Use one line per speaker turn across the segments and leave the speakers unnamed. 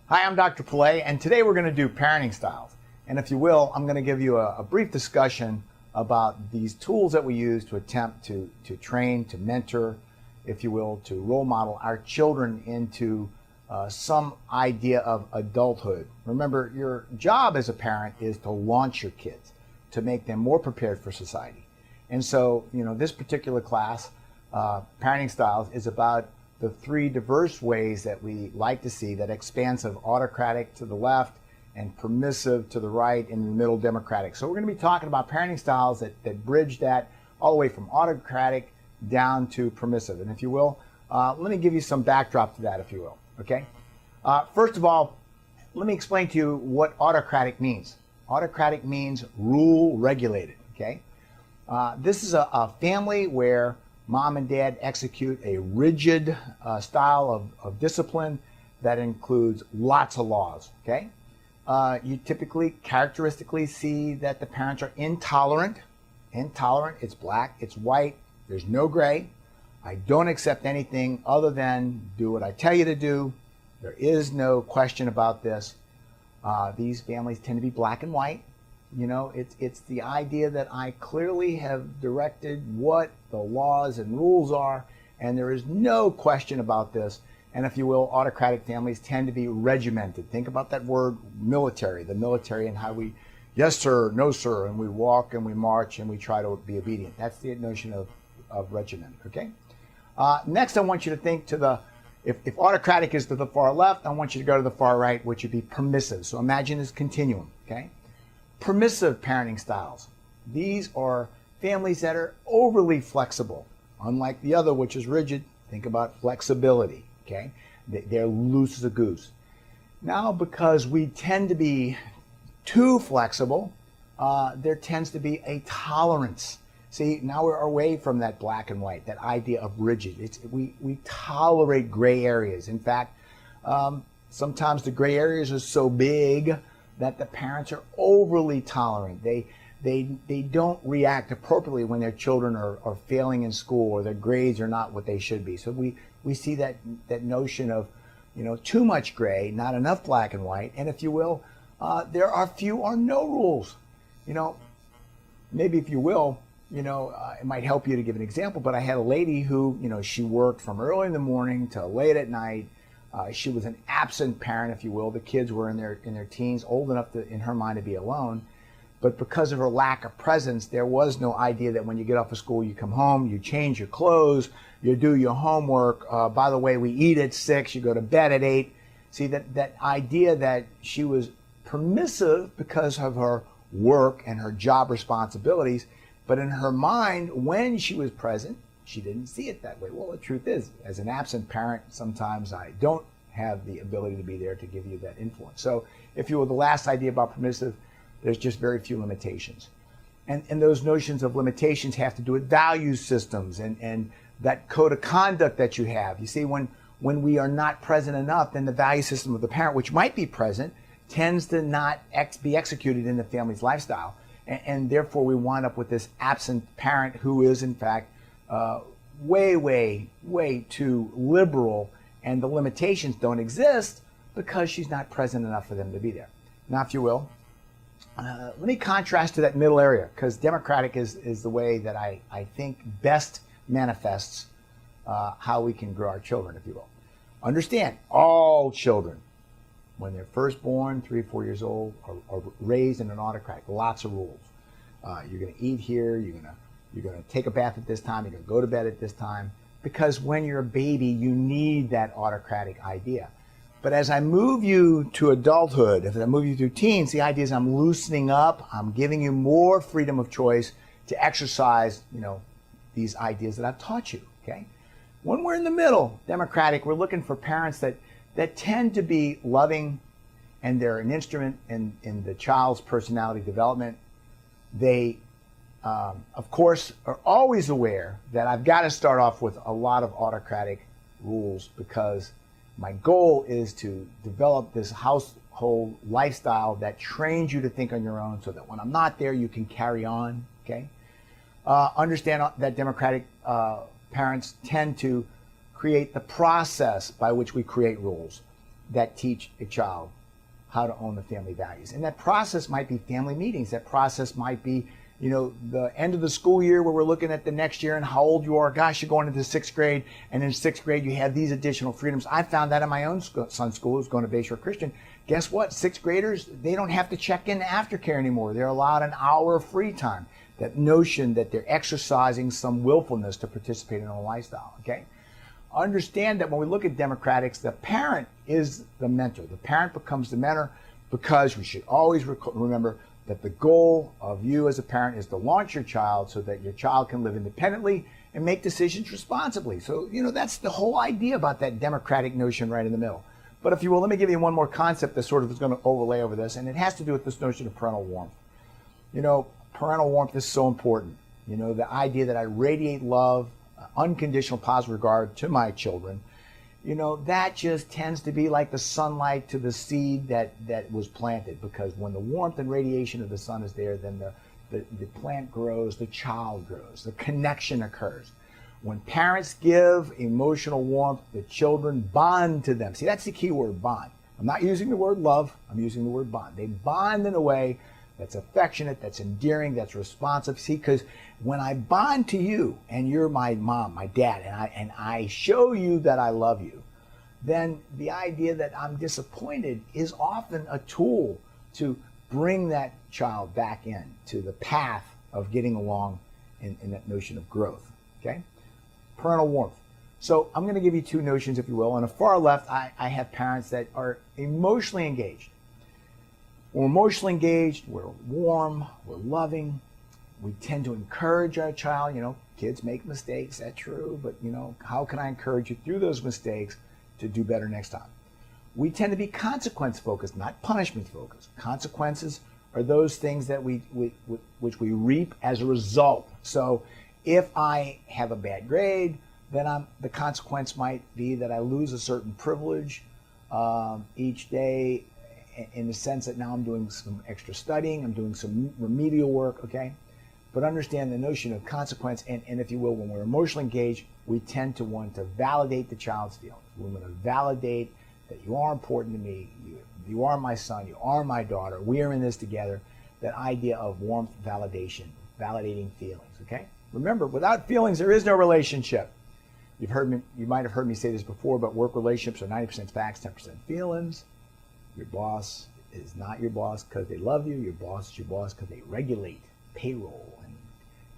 Hi, I'm Dr. Pilet, and today we're going to do parenting styles. And if you will, I'm going to give you a brief discussion about these tools that we use to attempt to train, to mentor, if you will, to role model our children into some idea of adulthood. Remember, your job as a parent is to launch your kids, to make them more prepared for society. And so, this particular class, Parenting Styles, is about the three diverse ways that we like to see: that expansive autocratic to the left and permissive to the right, and in the middle democratic. So we're going to be talking about parenting styles that bridge that all the way from autocratic down to permissive. And if you will, let me give you some backdrop to that, if you will. Okay. First of all, let me explain to you what autocratic means. Autocratic means rule regulated. Okay. This is a family where mom and dad execute a rigid style of discipline that includes lots of laws. Okay. You typically, characteristically see that the parents are intolerant. Intolerant, it's black, it's white, there's no gray. I don't accept anything other than do what I tell you to do. There is no question about this. These families tend to be black and white. It's the idea that I clearly have directed what the laws and rules are, and there is no question about this. And if you will, autocratic families tend to be regimented. Think about that word military, the military, and how we, yes sir, no sir, and we walk and we march and we try to be obedient. That's the notion of regimen, okay? Next, I want you to think to the, if autocratic is to the far left, I want you to go to the far right, which would be permissive. So imagine this continuum, okay? Permissive parenting styles. These are families that are overly flexible. Unlike the other, which is rigid, think about flexibility, okay? They're loose as a goose. Now, because we tend to be too flexible, there tends to be a tolerance. See, now we're away from that black and white, that idea of rigid. We tolerate gray areas. In fact, sometimes the gray areas are so big that the parents are overly tolerant. They don't react appropriately when their children are failing in school or their grades are not what they should be. So we see that notion of, too much gray, not enough black and white. And if you will, there are few or no rules. Maybe if you will, it might help you to give an example, but I had a lady who, she worked from early in the morning to late at night. She was an absent parent, if you will. The kids were in their teens, old enough to, in her mind, to be alone. But because of her lack of presence, there was no idea that when you get off of school, you come home, you change your clothes, you do your homework. By the way, we eat at 6, you go to bed at 8. See, that idea that she was permissive because of her work and her job responsibilities, but in her mind, when she was present, she didn't see it that way. Well, the truth is, as an absent parent, sometimes I don't have the ability to be there to give you that influence. So if you will, the last idea about permissive, there's just very few limitations. And those notions of limitations have to do with value systems and that code of conduct that you have. You see, when we are not present enough, then the value system of the parent, which might be present, tends to not be executed in the family's lifestyle. And therefore, we wind up with this absent parent who is, in fact, way too liberal, and the limitations don't exist because she's not present enough for them to be there. Now, if you will, let me contrast to that middle area, because democratic is the way that I think best manifests how we can grow our children, if you will. Understand, all children, when they're first born, 3 or 4 years old, are raised in an autocratic. Lots of rules. You're going to eat here. You're going to take a bath at this time. You're going to go to bed at this time. Because when you're a baby, you need that autocratic idea. But as I move you to adulthood, as I move you through teens, the idea is I'm loosening up. I'm giving you more freedom of choice to exercise, these ideas that I've taught you. Okay. When we're in the middle, democratic, we're looking for parents that tend to be loving, and they're an instrument in the child's personality development. They, of course, are always aware that I've got to start off with a lot of autocratic rules, because my goal is to develop this household lifestyle that trains you to think on your own, so that when I'm not there, you can carry on. Okay. Understand that democratic parents tend to create the process by which we create rules. that teach a child how to own the family values. And that process might be family meetings. That process might be, the end of the school year where we're looking at the next year and how old you are. Gosh, you're going into sixth grade, and in sixth grade you have these additional freedoms. I found that in my own son's school, who's going to Bayshore Christian. Guess what? Sixth graders, they don't have to check in aftercare anymore. They're allowed an hour of free time. That notion that they're exercising some willfulness to participate in a lifestyle, okay? Understand that when we look at democratics, the parent is the mentor. The parent becomes the mentor, because we should always remember that the goal of you as a parent is to launch your child so that your child can live independently and make decisions responsibly. So, that's the whole idea about that democratic notion right in the middle. But if you will, let me give you one more concept that sort of is going to overlay over this, and it has to do with this notion of parental warmth. Parental warmth is so important. The idea that I radiate love, unconditional positive regard to my children, that just tends to be like the sunlight to the seed that was planted, because when the warmth and radiation of the sun is there, then the plant grows, the child grows, the connection occurs. When parents give emotional warmth, the children bond to them. See, that's the key word, bond. I'm not using the word love, I'm using the word bond. They bond in a way that's affectionate, that's endearing, that's responsive. See, because when I bond to you and you're my mom, my dad, and I show you that I love you, then the idea that I'm disappointed is often a tool to bring that child back in to the path of getting along in that notion of growth, okay? Parental warmth. So I'm going to give you two notions, if you will. On the far left, I have parents that are emotionally engaged. We're emotionally engaged, we're warm, we're loving, we tend to encourage our child. Kids make mistakes, that's true, but how can I encourage you through those mistakes to do better next time? We tend to be consequence focused, not punishment focused. Consequences are those things that which we reap as a result. So if I have a bad grade, then the consequence might be that I lose a certain privilege each day, in the sense that now I'm doing some extra studying, I'm doing some remedial work, okay? But understand the notion of consequence, and if you will, when we're emotionally engaged, we tend to want to validate the child's feelings. We want to validate that you are important to me, you are my son, you are my daughter, we are in this together. That idea of warmth, validation, validating feelings, okay? Remember, without feelings, there is no relationship. You might have heard me say this before, but work relationships are 90% facts, 10% feelings. Your boss is not your boss because they love you. Your boss is your boss because they regulate payroll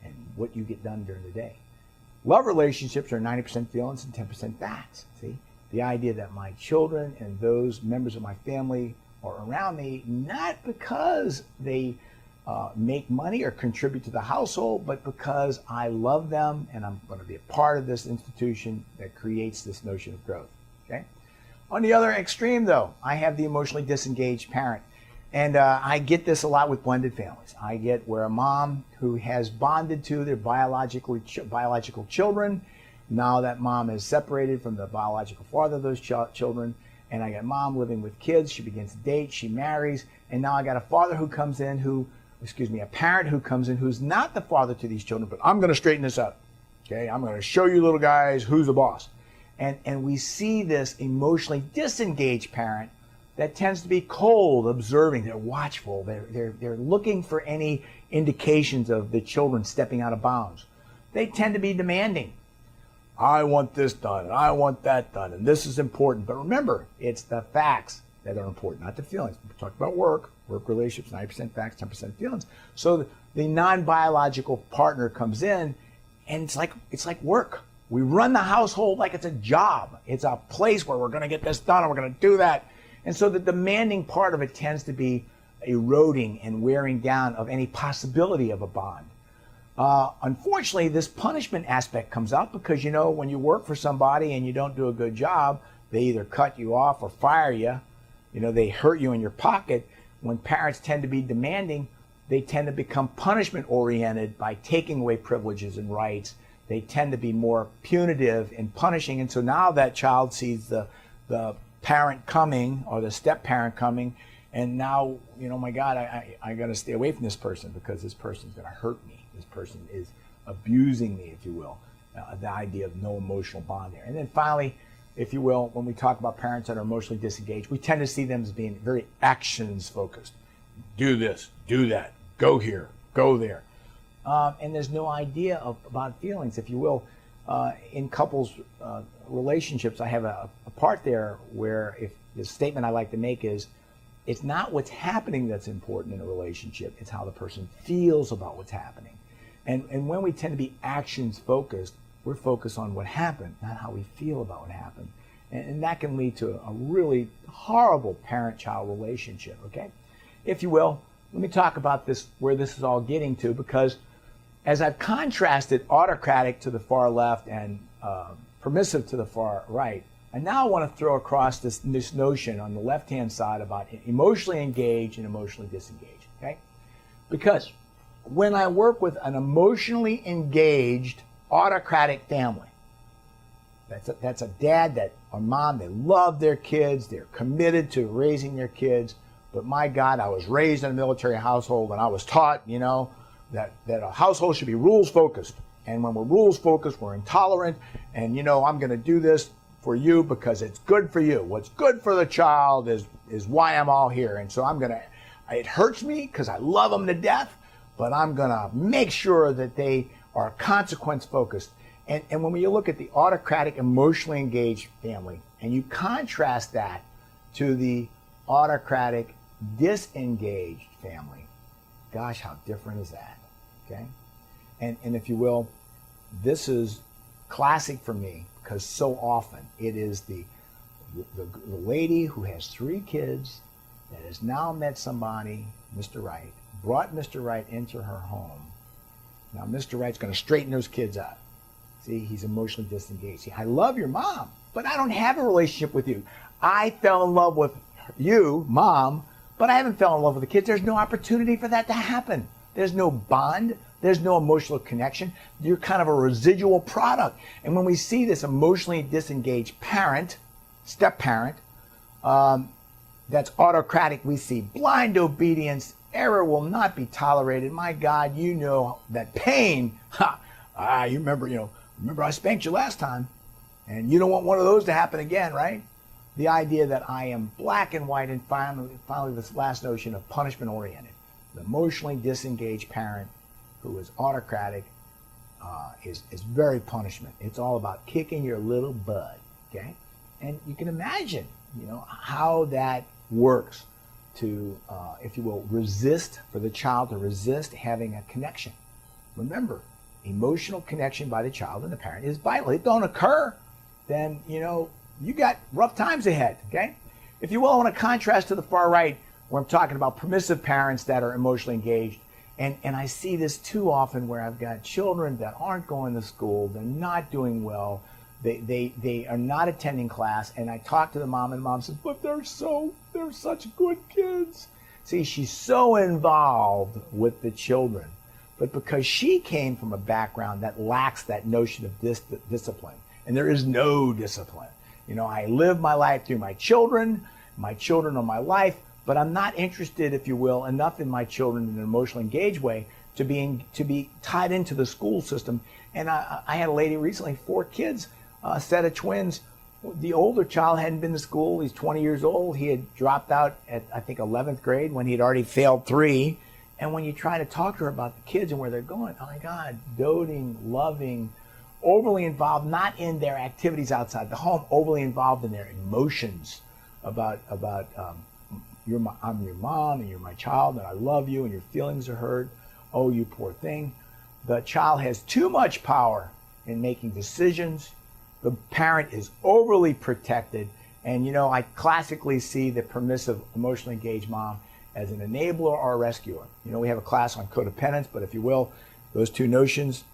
and what you get done during the day. Love relationships are 90% feelings and 10% facts. See? The idea that my children and those members of my family are around me, not because they make money or contribute to the household, but because I love them and I'm going to be a part of this institution that creates this notion of growth. Okay? On the other extreme, though, I have the emotionally disengaged parent. And I get this a lot with blended families. I get where a mom who has bonded to their biological children, now that mom is separated from the biological father of those children, and I got mom living with kids, she begins to date, she marries, and now I got a father who comes in a parent who comes in who's not the father to these children, but I'm going to straighten this up. Okay, I'm going to show you little guys who's the boss. And we see this emotionally disengaged parent that tends to be cold, observing. They're watchful. They're looking for any indications of the children stepping out of bounds. They tend to be demanding. I want this done, and I want that done, and this is important. But remember, it's the facts that are important, not the feelings. We talked about work relationships, 90% facts, 10% feelings. So the non-biological partner comes in, and it's like work. We run the household like it's a job. It's a place where we're going to get this done and we're going to do that. And so the demanding part of it tends to be eroding and wearing down of any possibility of a bond. Unfortunately, this punishment aspect comes out because, when you work for somebody and you don't do a good job, they either cut you off or fire you. They hurt you in your pocket. When parents tend to be demanding, they tend to become punishment oriented by taking away privileges and rights. They tend to be more punitive in punishing. And so now that child sees the parent coming or the step parent coming, and now, my God, I got to stay away from this person because this person's going to hurt me. This person is abusing me, if you will. The idea of no emotional bond there. And then finally, if you will, when we talk about parents that are emotionally disengaged, we tend to see them as being very actions focused. Do this, do that, go here, go there. And there's no idea about feelings, if you will. In couples relationships, I have a part there where if the statement I like to make is, it's not what's happening that's important in a relationship, it's how the person feels about what's happening. And when we tend to be actions focused, we're focused on what happened, not how we feel about what happened. And that can lead to a really horrible parent-child relationship, okay? If you will, let me talk about this, where this is all getting to, because as I've contrasted autocratic to the far left and permissive to the far right, I now want to throw across this notion on the left-hand side about emotionally engaged and emotionally disengaged, okay? Because when I work with an emotionally engaged autocratic family, that's a dad or mom, they love their kids, they're committed to raising their kids, but my God, I was raised in a military household and I was taught, that a household should be rules focused. And when we're rules focused, we're intolerant, and I'm going to do this for you because it's good for you. What's good for the child is why I'm all here. And so it hurts me because I love them to death, but I'm going to make sure that they are consequence focused. And when you look at the autocratic, emotionally engaged family, and you contrast that to the autocratic, disengaged family, gosh, how different is that, okay? And if you will, this is classic for me, because so often it is the lady who has 3 kids that has now met somebody, Mr. Right, brought Mr. Right into her home. Now Mr. Right's going to straighten those kids up. See, he's emotionally disengaged. See, I love your mom, but I don't have a relationship with you. I fell in love with you, mom, but I haven't fell in love with the kids. There's no opportunity for that to happen. There's no bond. There's no emotional connection. You're kind of a residual product. And when we see this emotionally disengaged parent, step-parent, that's autocratic, we see blind obedience, error will not be tolerated. My God, you know that pain. You remember I spanked you last time, and you don't want one of those to happen again, right? The idea that I am black and white, and finally this last notion of punishment-oriented. The emotionally disengaged parent who is autocratic is very punishment. It's all about kicking your little butt, okay? And you can imagine, how that works to, if you will, for the child to resist having a connection. Remember, emotional connection by the child and the parent is vital. If it don't occur, then, you got rough times ahead, okay? If you will, I want to contrast to the far right, where I'm talking about permissive parents that are emotionally engaged. And I see this too often, where I've got children that aren't going to school, they're not doing well, they are not attending class, and I talk to the mom, and the mom says, but they're such good kids. See, she's so involved with the children, but because she came from a background that lacks that notion of discipline, and there is no discipline. I live my life through my children are my life, but I'm not interested, if you will, enough in my children in an emotionally engaged way to be tied into the school system. And I had a lady recently, 4 kids, a set of twins. The older child hadn't been to school. He's 20 years old. He had dropped out at, I think, 11th grade when he had already failed 3. And when you try to talk to her about the kids and where they're going, oh my God, doting, loving, overly involved, not in their activities outside the home, overly involved in their emotions about I'm your mom and you're my child and I love you and your feelings are hurt. Oh, you poor thing. The child has too much power in making decisions. The parent is overly protected. And, I classically see the permissive, emotionally engaged mom as an enabler or a rescuer. We have a class on codependence, but if you will, those 2 notions,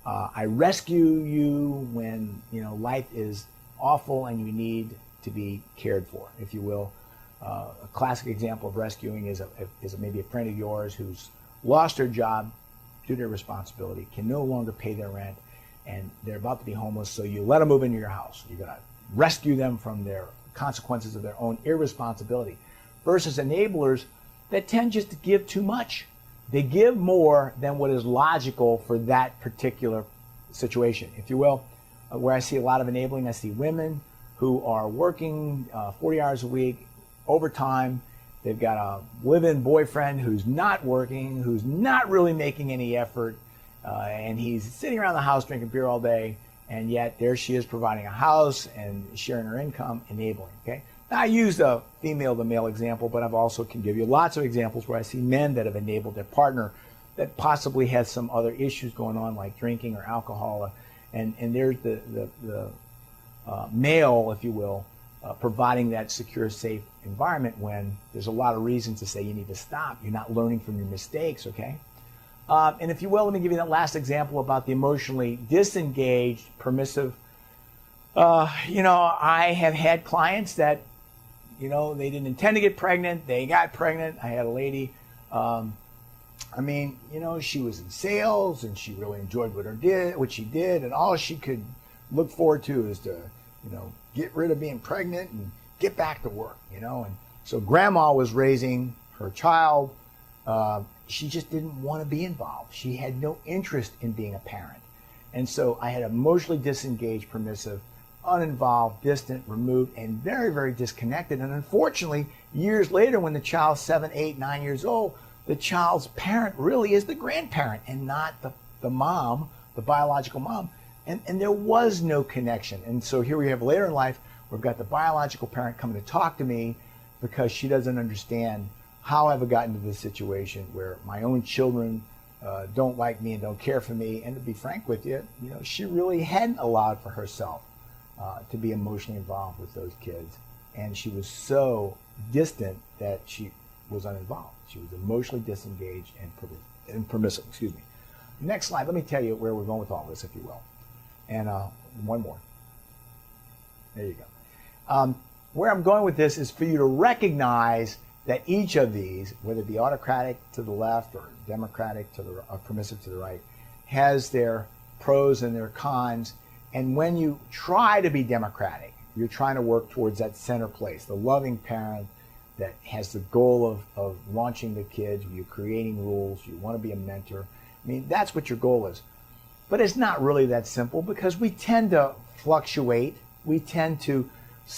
I rescue you when, life is awful and you need to be cared for, if you will. A classic example of rescuing is maybe a friend of yours who's lost their job due to irresponsibility, can no longer pay their rent, and they're about to be homeless, so you let them move into your house. You're going to rescue them from their consequences of their own irresponsibility, versus enablers that tend just to give too much. They give more than what is logical for that particular situation, if you will. Where I see a lot of enabling, I see women who are working 40 hours a week, overtime. They've got a live-in boyfriend who's not working, who's not really making any effort, and he's sitting around the house drinking beer all day, and yet there she is providing a house and sharing her income, enabling, okay? Now, I used a female to male example, but I've also can give you lots of examples where I see men that have enabled their partner that possibly has some other issues going on like drinking or alcohol, and there's the male, if you will, providing that secure, safe environment when there's a lot of reasons to say you need to stop. You're not learning from your mistakes, okay? And if you will, let me give you that last example about the emotionally disengaged, permissive. I have had clients that, they didn't intend to get pregnant. They got pregnant. I had a lady, she was in sales and she really enjoyed what she did, and all she could look forward to is to, get rid of being pregnant and get back to work, And so grandma was raising her child. She just didn't want to be involved. She had no interest in being a parent. And so I had emotionally disengaged, permissive, uninvolved, distant, removed, and very, very disconnected. And unfortunately, years later, when the child's 7, 8, 9 years old, the child's parent really is the grandparent and not the mom, the biological mom. And there was no connection. And so here we have later in life, we've got the biological parent coming to talk to me because she doesn't understand how I've gotten to this situation where my own children don't like me and don't care for me. And to be frank with you, she really hadn't allowed for herself to be emotionally involved with those kids. And she was so distant that she was uninvolved. She was emotionally disengaged and permissive. Excuse me. Next slide. Let me tell you where we're going with all this, if you will. And one more. There you go. Where I'm going with this is for you to recognize that each of these, whether it be autocratic to the left or democratic to the permissive to the right, has their pros and their cons. And when you try to be democratic, you're trying to work towards that center place, the loving parent that has the goal of launching the kids, you're creating rules, you want to be a mentor. That's what your goal is. But it's not really that simple because we tend to fluctuate. We tend to,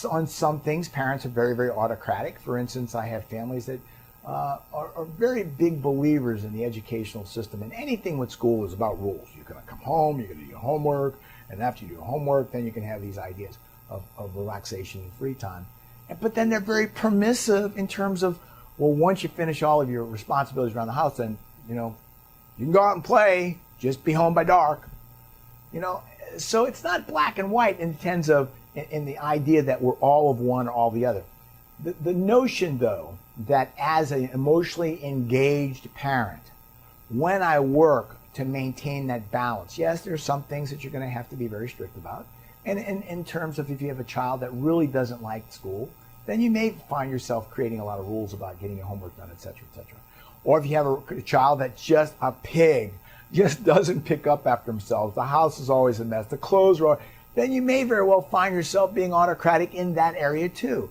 on some things, parents are very, very autocratic. For instance, I have families that are very big believers in the educational system, and anything with school is about rules. You're going to come home, you're going to do your homework, and after you do your homework, then you can have these ideas of relaxation and free time. But then they're very permissive in terms of, well, once you finish all of your responsibilities around the house, then, you can go out and play, just be home by dark. So it's not black and white in terms of in the idea that we're all of one or all the other. The notion, though, that as an emotionally engaged parent, when I work to maintain that balance, yes, there's some things that you're going to have to be very strict about. And in terms of if you have a child that really doesn't like school, then you may find yourself creating a lot of rules about getting your homework done, et cetera, et cetera. Or if you have a child that's just a pig, just doesn't pick up after themselves, the house is always a mess, the clothes are, then you may very well find yourself being autocratic in that area too.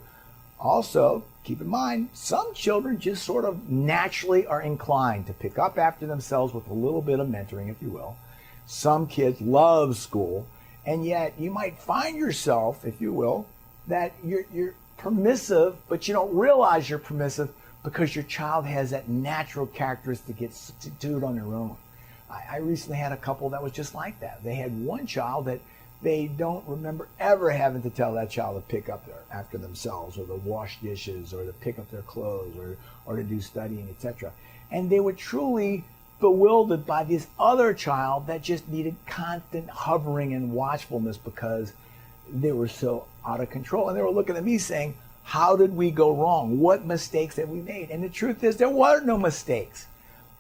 Also, keep in mind, some children just sort of naturally are inclined to pick up after themselves with a little bit of mentoring, if you will. Some kids love school, and yet you might find yourself, if you will, that you're permissive, but you don't realize you're permissive because your child has that natural characteristic to do it on their own. I recently had a couple that was just like that. They had one child that they don't remember ever having to tell that child to pick up after themselves, or to wash dishes, or to pick up their clothes, or to do studying, etc. And they were truly bewildered by this other child that just needed constant hovering and watchfulness because they were so out of control. And they were looking at me saying, how did we go wrong? What mistakes have we made? And the truth is, there were no mistakes.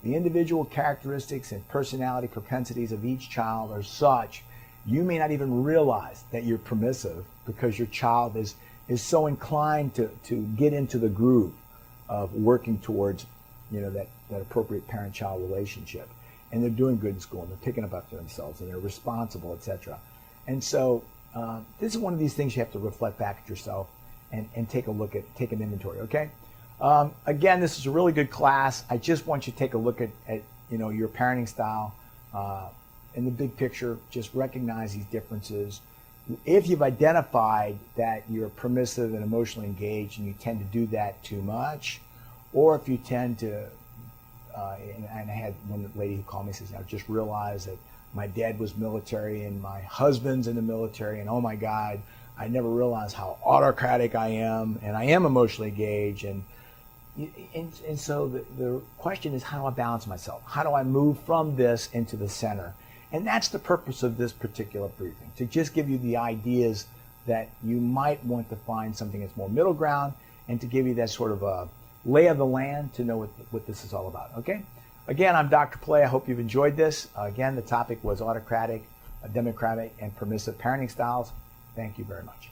The individual characteristics and personality propensities of each child are such, you may not even realize that you're permissive because your child is so inclined to get into the groove of working towards, that appropriate parent-child relationship. And they're doing good in school, and they're picking up after themselves, and they're responsible, etc. And so this is one of these things you have to reflect back at yourself and take an inventory, okay? Again, this is a really good class. I just want you to take a look at your parenting style. In the big picture, just recognize these differences. if you've identified that you're permissive and emotionally engaged and you tend to do that too much, or if you tend to, and I had one lady who called me and says, I just realized that my dad was military and my husband's in the military, and oh my God, I never realized how autocratic I am, and I am emotionally engaged. And so the question is, how do I balance myself? How do I move from this into the center? And that's the purpose of this particular briefing, to just give you the ideas that you might want to find something that's more middle ground, and to give you that sort of a lay of the land to know what this is all about, okay? Again, I'm Dr. Pilet. I hope you've enjoyed this. Again, the topic was autocratic, democratic, and permissive parenting styles. Thank you very much.